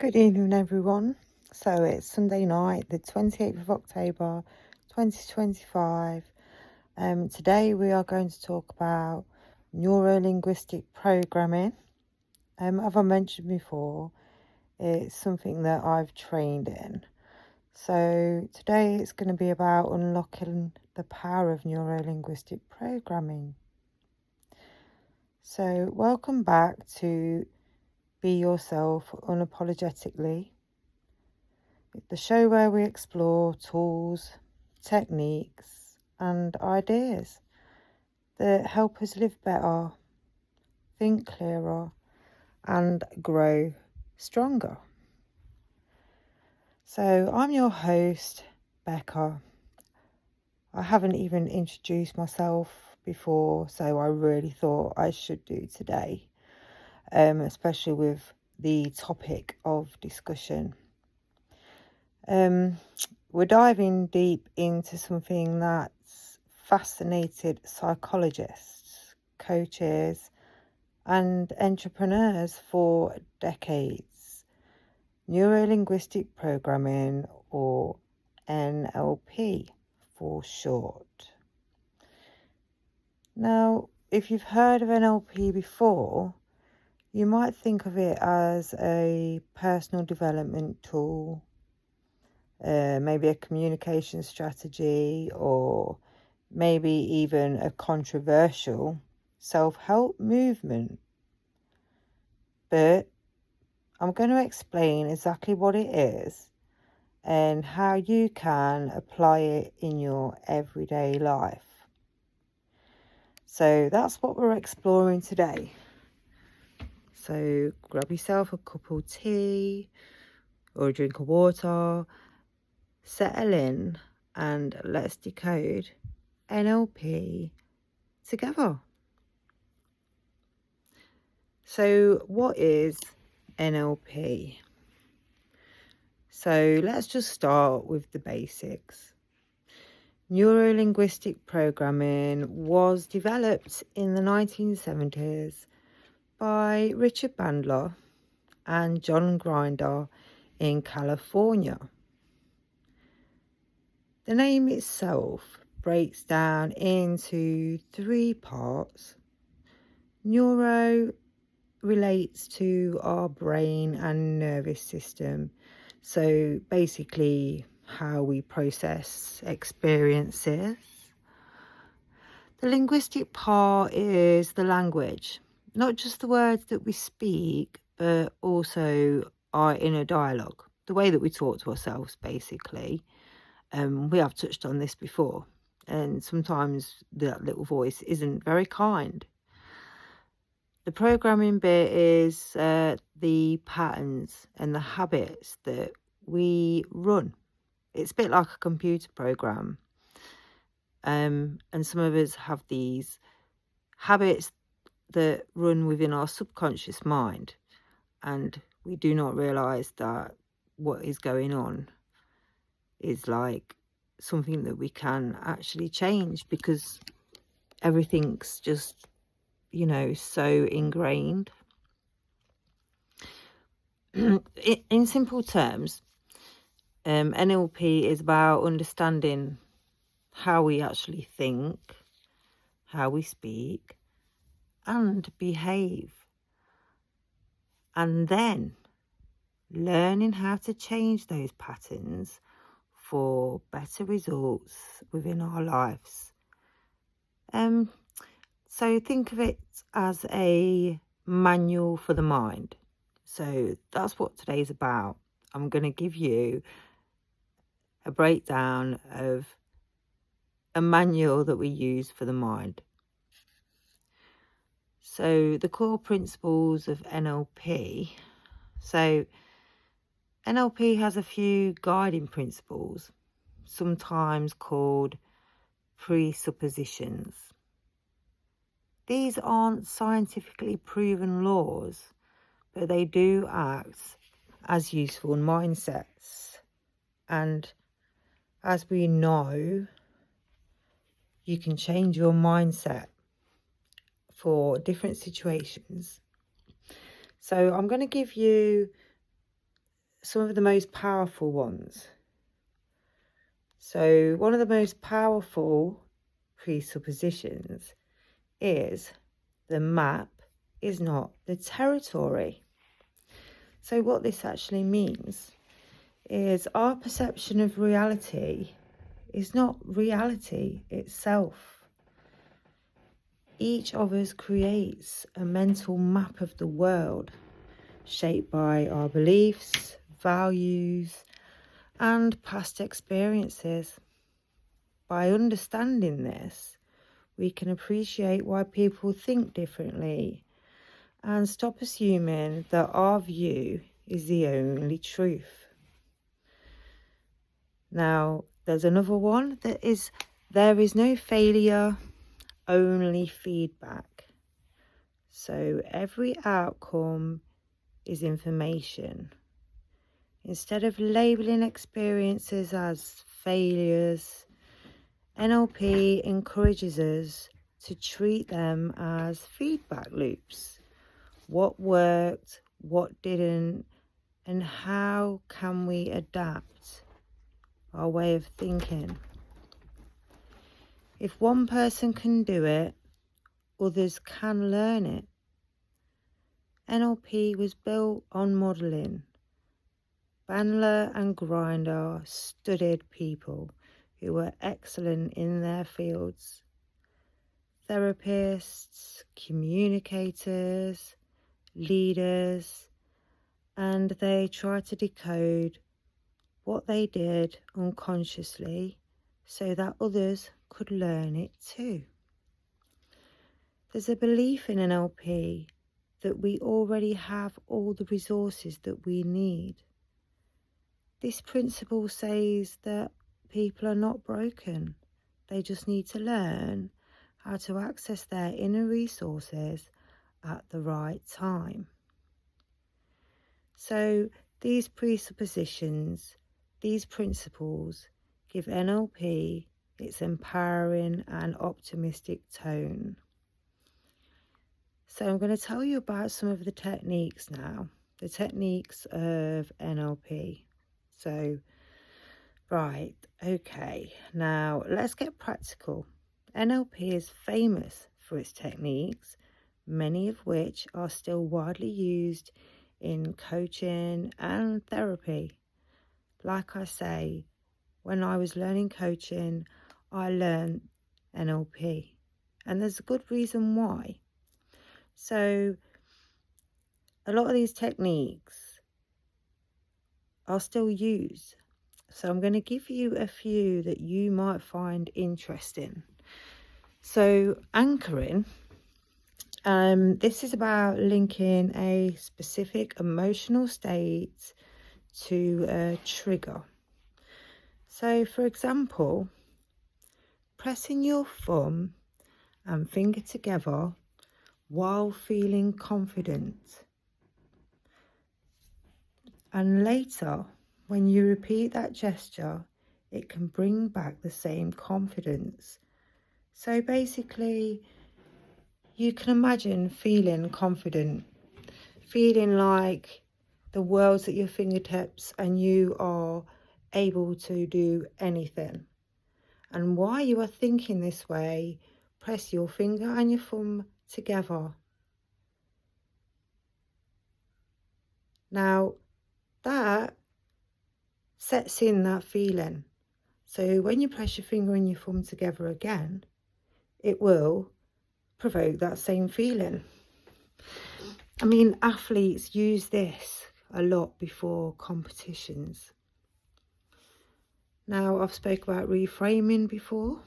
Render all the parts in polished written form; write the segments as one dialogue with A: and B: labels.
A: Good evening, everyone. So it's Sunday night, the 28th of October, 2025. Today we are going to talk about neuro-linguistic programming. As I mentioned before, it's something that I've trained in. So today it's going to be about unlocking the power of neuro-linguistic programming. So welcome back to Be Yourself Unapologetically, the show where we explore tools, techniques, and ideas that help us live better, think clearer, and grow stronger. So I'm your host, Becca. I haven't even introduced myself before, so I really thought I should do today, especially with the topic of discussion. We're diving deep into something that's fascinated psychologists, coaches, and entrepreneurs for decades. Neuro-linguistic programming, or NLP for short. Now, if you've heard of NLP before, you might think of it as a personal development tool, maybe a communication strategy, or maybe even a controversial self-help movement. But I'm going to explain exactly what it is and how you can apply it in your everyday life. So that's what we're exploring today. So grab yourself a cup of tea or a drink of water, settle in, and let's decode NLP together. So what is NLP? So let's just start with the basics. Neuro-linguistic programming was developed in the 1970s by Richard Bandler and John Grinder in California. The name itself breaks down into three parts. Neuro relates to our brain and nervous system. So basically how we process experiences. The linguistic part is the language, not just the words that we speak, but also our inner dialogue, the way that we talk to ourselves, basically. We have touched on this before, and sometimes that little voice isn't very kind. The programming bit is the patterns and the habits that we run. It's a bit like a computer program. And some of us have these habits that run within our subconscious mind, and we do not realise that what is going on is like something that we can actually change, because everything's just, so ingrained. In simple terms, NLP is about understanding how we actually think, how we speak, and behave, and then learning how to change those patterns for better results within our lives. So think of it as a manual for the mind. So that's what today's about. I'm going to give you a breakdown of a manual that we use for the mind. So the core principles of NLP. So NLP has a few guiding principles, sometimes called presuppositions. These aren't scientifically proven laws, but they do act as useful mindsets. And as we know, you can change your mindset for different situations. So I'm going to give you some of the most powerful ones. So one of the most powerful presuppositions is the map is not the territory. So what this actually means is our perception of reality is not reality itself. Each of us creates a mental map of the world, shaped by our beliefs, values, and past experiences. By understanding this, we can appreciate why people think differently and stop assuming that our view is the only truth. Now, there's another one that is, there is no failure, only feedback. So every outcome is information. Instead of labeling experiences as failures, NLP encourages us to treat them as feedback loops. What worked, what didn't, and how can we adapt our way of thinking? If one person can do it, others can learn it. NLP was built on modelling. Bandler and Grinder studied people who were excellent in their fields. Therapists, communicators, leaders, and they tried to decode what they did unconsciously so that others could learn it too. There's a belief in NLP that we already have all the resources that we need. This principle says that people are not broken. They just need to learn how to access their inner resources at the right time. So these presuppositions, these principles give NLP its empowering and optimistic tone. So I'm going to tell you about some of the techniques now, the techniques of NLP. So, right, okay, now let's get practical. NLP is famous for its techniques, many of which are still widely used in coaching and therapy. Like I say, when I was learning coaching, I learned NLP, and there's a good reason why. So a lot of these techniques are still used. So I'm going to give you a few that you might find interesting. So anchoring, this is about linking a specific emotional state to a trigger. So for example, pressing your thumb and finger together while feeling confident. And later, when you repeat that gesture, it can bring back the same confidence. So basically, you can imagine feeling confident, feeling like the world's at your fingertips and you are able to do anything. And while you are thinking this way, press your finger and your thumb together. Now, that sets in that feeling. So when you press your finger and your thumb together again, it will provoke that same feeling. I mean, athletes use this a lot before competitions. Now, I've spoke about reframing before.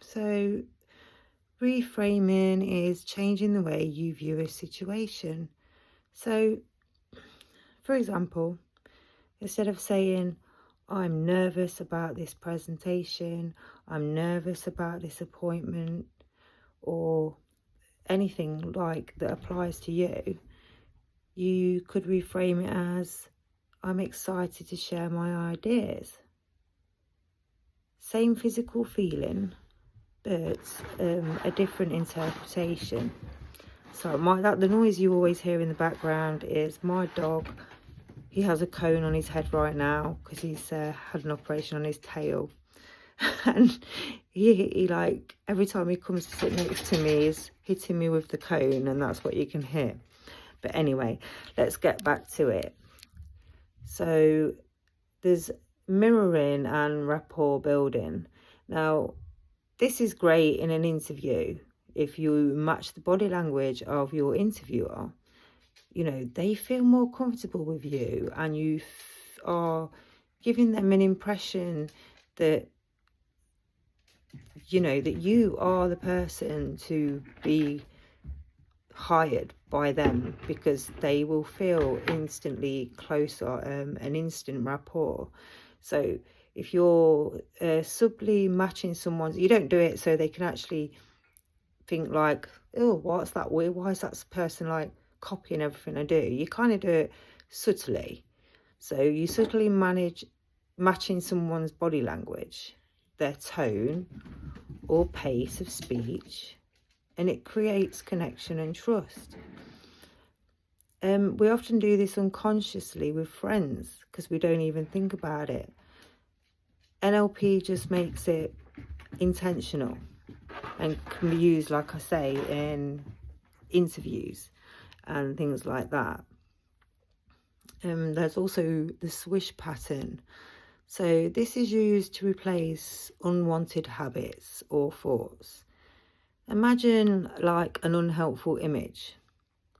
A: So reframing is changing the way you view a situation. So, for example, instead of saying, I'm nervous about this presentation, I'm nervous about this appointment, or anything like that applies to you, you could reframe it as, I'm excited to share my ideas. Same physical feeling, but a different interpretation. So the noise you always hear in the background is my dog He has a cone on his head right now because he's had an operation on his tail. And he like, every time he comes to sit next to me, is hitting me with the cone, and that's what you can hear. But anyway, let's get back to it. So there's mirroring and rapport building. Now, this is great in an interview. If you match the body language of your interviewer, you know, they feel more comfortable with you, and you are giving them an impression that, you know, that you are the person to be hired by them, because they will feel instantly closer, an instant rapport. So if you're subtly matching someone's, you don't do it so they can actually think like, oh, what's that weird, why is that person like copying everything I do? You kind of do it subtly. So you subtly matching someone's body language, their tone or pace of speech, and it creates connection and trust. We often do this unconsciously with friends because we don't even think about it. NLP just makes it intentional and can be used, like I say, in interviews and things like that. There's also the swish pattern. So this is used to replace unwanted habits or thoughts. Imagine like an unhelpful image,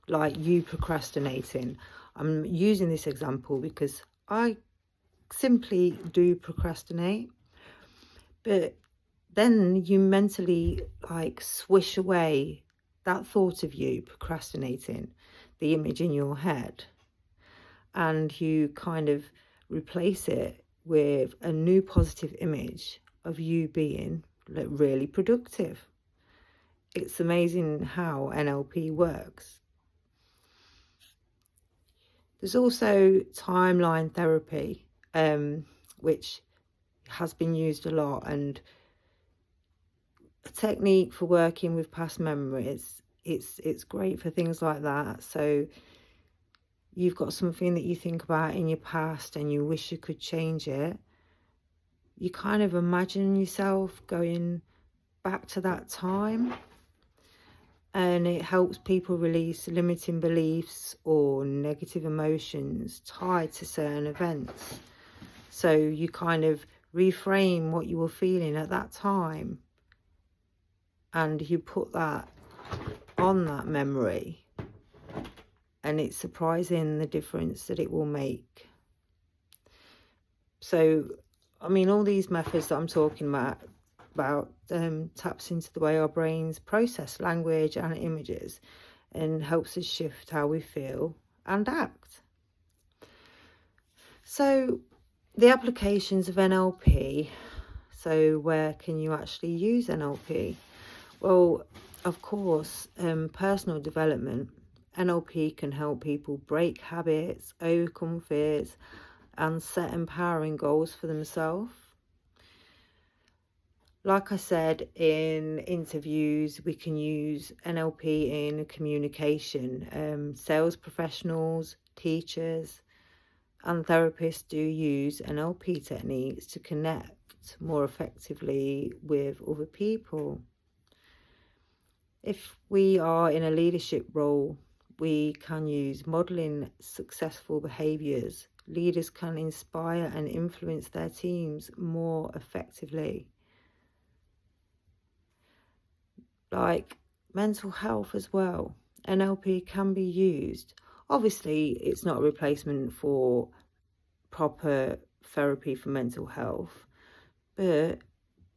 A: like you procrastinating. I'm using this example because I simply do procrastinate, but then you mentally like swish away that thought of you procrastinating, the image in your head, and you kind of replace it with a new positive image of you being like really productive. It's amazing how NLP works. There's also timeline therapy, which has been used a lot, and a technique for working with past memories. It's great for things like that. So you've got something that you think about in your past and you wish you could change it. You kind of imagine yourself going back to that time, and it helps people release limiting beliefs or negative emotions tied to certain events. So you kind of reframe what you were feeling at that time, and you put that on that memory, and it's surprising the difference that it will make. So, I mean, all these methods that I'm talking about taps into the way our brains process language and images, and helps us shift how we feel and act. So the applications of NLP. So where can you actually use NLP? Well, of course, personal development. NLP can help people break habits, overcome fears, and set empowering goals for themselves. Like I said, in interviews, we can use NLP in communication. Sales professionals, teachers, and therapists do use NLP techniques to connect more effectively with other people. If we are in a leadership role, we can use modeling successful behaviours. Leaders can inspire and influence their teams more effectively. Like mental health as well, NLP can be used. Obviously, it's not a replacement for proper therapy for mental health, but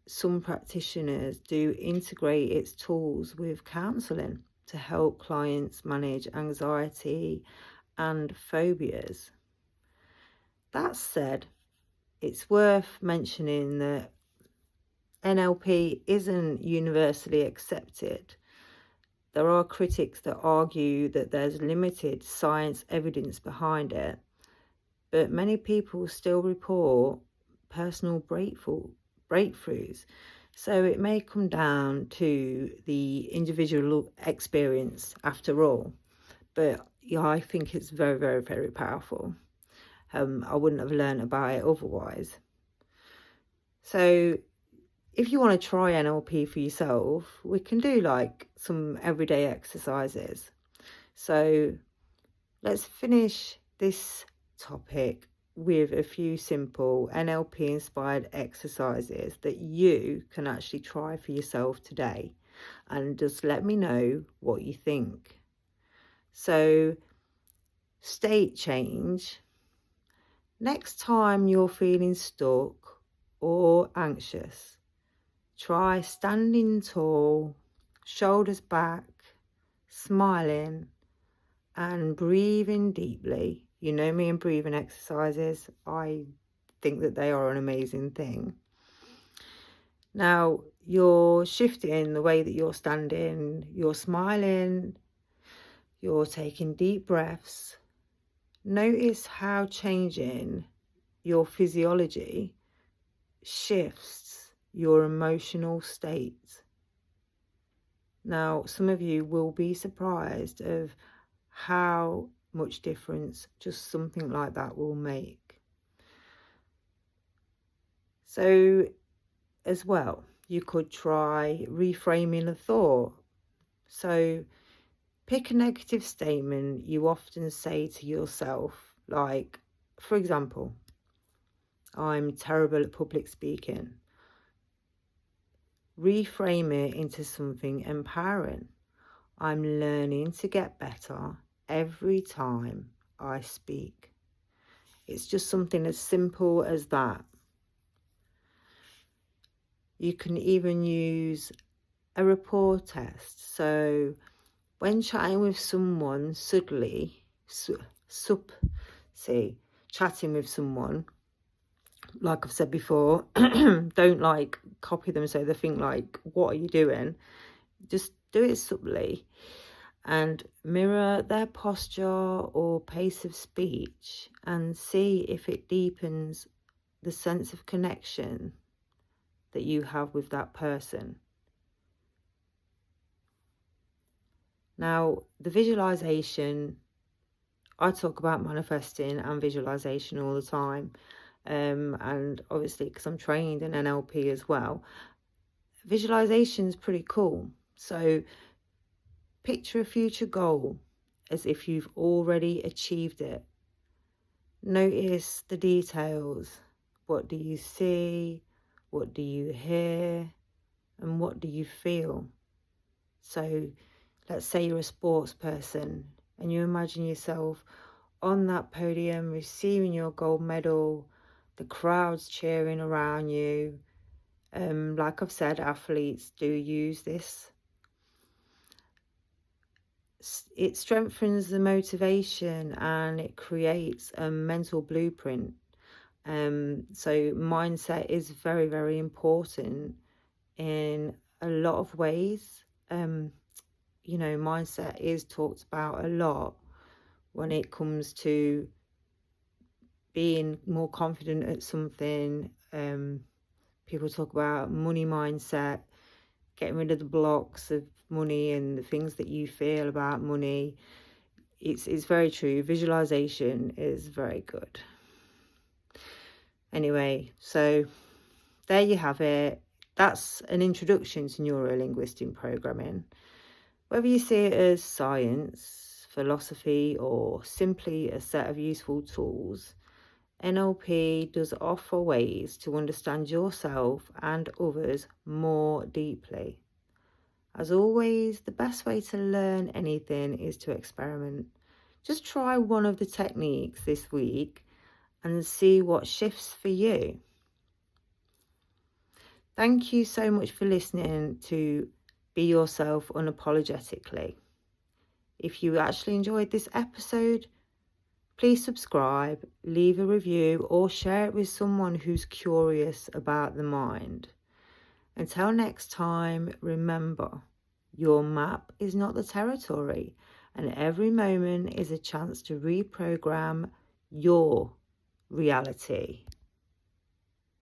A: some practitioners do integrate its tools with counselling to help clients manage anxiety and phobias. That said, it's worth mentioning that NLP isn't universally accepted. There are critics that argue that there's limited science evidence behind it, but many people still report personal breakthroughs. So it may come down to the individual experience after all, but yeah, I think it's very, very, very powerful. I wouldn't have learned about it otherwise. So if you want to try NLP for yourself, we can do like some everyday exercises. So let's finish this topic with a few simple NLP inspired exercises that you can actually try for yourself today, and just let me know what you think. So, state change. Next time you're feeling stuck or anxious, try standing tall, shoulders back, smiling, and breathing deeply. You know me and breathing exercises. I think that they are an amazing thing. Now, you're shifting the way that you're standing, you're smiling, you're taking deep breaths. Notice how changing your physiology shifts your emotional state. Now, some of you will be surprised of how much difference just something like that will make. So, as well, you could try reframing a thought. So, pick a negative statement you often say to yourself, like, for example, I'm terrible at public speaking. Reframe it into something empowering. I'm learning to get better every time I speak. It's just something as simple as that. You can even use a rapport test. So when chatting with someone, chatting with someone, like I've said before, don't like copy them so they think like, what are you doing? Just do it subtly and mirror their posture or pace of speech and see if it deepens the sense of connection that you have with that person. Now, the visualization, I talk about manifesting and visualization all the time. And obviously, because I'm trained in NLP as well, visualization is pretty cool. So picture a future goal as if you've already achieved it. Notice the details. What do you see? What do you hear? And what do you feel? So let's say you're a sports person and you imagine yourself on that podium receiving your gold medal, the crowd's cheering around you. Like I've said, athletes do use this. It strengthens the motivation and it creates a mental blueprint. So mindset is very, very important in a lot of ways. You know, mindset is talked about a lot when it comes to being more confident at something. People talk about money mindset, getting rid of the blocks of money and the things that you feel about money. It's very true. Visualization is very good. Anyway, so there you have it. That's an introduction to neuro-linguistic programming. Whether you see it as science, philosophy, or simply a set of useful tools, NLP does offer ways to understand yourself and others more deeply. As always, the best way to learn anything is to experiment. Just try one of the techniques this week and see what shifts for you. Thank you so much for listening to Be Yourself Unapologetically. If you actually enjoyed this episode, please subscribe, leave a review, or share it with someone who's curious about the mind. Until next time, remember, your map is not the territory, and every moment is a chance to reprogram your reality.